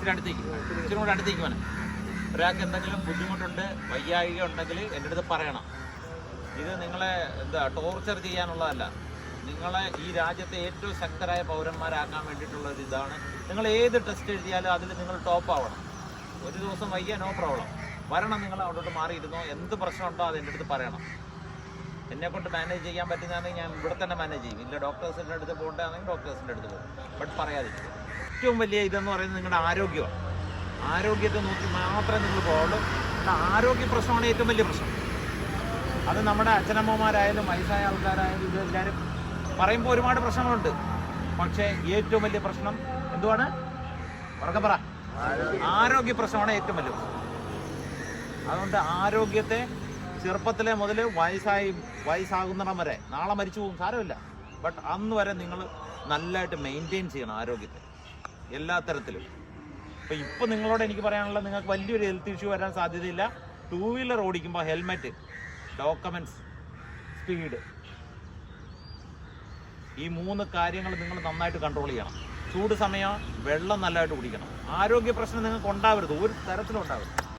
ഇച്ചിരി കൂടെ അടുത്തേക്ക് വേണം. ഒരാൾക്ക് എന്തെങ്കിലും ബുദ്ധിമുട്ടുണ്ട്, വയ്യായിക ഉണ്ടെങ്കിൽ എൻ്റെ അടുത്ത് പറയണം. ഇത് നിങ്ങളെ ടോർച്ചർ ചെയ്യാനുള്ളതല്ല. നിങ്ങളെ ഈ രാജ്യത്തെ ഏറ്റവും ശക്തരായ പൗരന്മാരാക്കാൻ വേണ്ടിയിട്ടുള്ള ഒരു ഇതാണ്. നിങ്ങൾ ഏത് ടെസ്റ്റ് എഴുതിയാലും അതിൽ നിങ്ങൾ ടോപ്പ് ആവണം. ഒരു ദിവസം വയ്യ, നോ പ്രോബ്ലം, വരണം. നിങ്ങൾ അവിടോട്ട് മാറിയിരുന്നോ, എന്ത് പ്രശ്നമുണ്ടോ അത് എൻ്റെ അടുത്ത് പറയണം. എന്നെക്കൊണ്ട് മാനേജ് ചെയ്യാൻ പറ്റുന്നതാണെങ്കിൽ ഞാൻ ഇവിടെ തന്നെ മാനേജ് ചെയ്യും. ഇല്ല ഡോക്ടേഴ്സിൻ്റെ അടുത്ത് പോകേണ്ടതാണെങ്കിൽ ഡോക്ടേഴ്സിൻ്റെ അടുത്ത് പോകും. ബട്ട് പറയാതിരിക്കും. ഏറ്റവും വലിയ ഇതെന്ന് പറയുന്നത് നിങ്ങളുടെ ആരോഗ്യമാണ്. ആരോഗ്യത്തെ നോക്കി മാത്രമേ നിങ്ങൾ പോകുള്ളൂ. ആരോഗ്യ പ്രശ്നമാണ് ഏറ്റവും വലിയ പ്രശ്നം. അത് നമ്മുടെ അച്ഛനമ്മമാരായാലും വയസ്സായ ആൾക്കാരായാലും ഇതെല്ലാവരും പറയുമ്പോൾ ഒരുപാട് പ്രശ്നങ്ങളുണ്ട്. പക്ഷേ ഏറ്റവും വലിയ പ്രശ്നം എന്തുവാണ്? ഉറക്കെ പറ. ആരോഗ്യ പ്രശ്നമാണ് ഏറ്റവും വലിയ പ്രശ്നം. അതുകൊണ്ട് ആരോഗ്യത്തെ ചെറുപ്പത്തിലെ മുതൽ വയസ്സാകുന്നിടം വരെ, നാളെ മരിച്ചു പോകും സാരമില്ല, ബട്ട് അന്ന് വരെ നിങ്ങൾ നല്ലതായിട്ട് മെയിൻറ്റെയിൻ ചെയ്യണം ആരോഗ്യത്തെ എല്ലാ തരത്തിലും. ഇപ്പം നിങ്ങളോട് എനിക്ക് പറയാനുള്ളത്, നിങ്ങൾക്ക് വലിയൊരു ഹെൽത്ത് ഇഷ്യൂ വരാൻ സാധ്യതയില്ല. 2 വീലർ ഓടിക്കുമ്പോൾ ഹെൽമെറ്റ്, ഡോക്യുമെൻറ്റ്സ്, സ്പീഡ്, ഈ 3 കാര്യങ്ങൾ നിങ്ങൾ നന്നായിട്ട് കൺട്രോൾ ചെയ്യണം. ചൂട് സമയം വെള്ളം നല്ലതായിട്ട് കുടിക്കണം. ആരോഗ്യ പ്രശ്നം നിങ്ങൾക്ക് ഉണ്ടാവരുത്, ഒരു തരത്തിലും ഉണ്ടാവരുത്.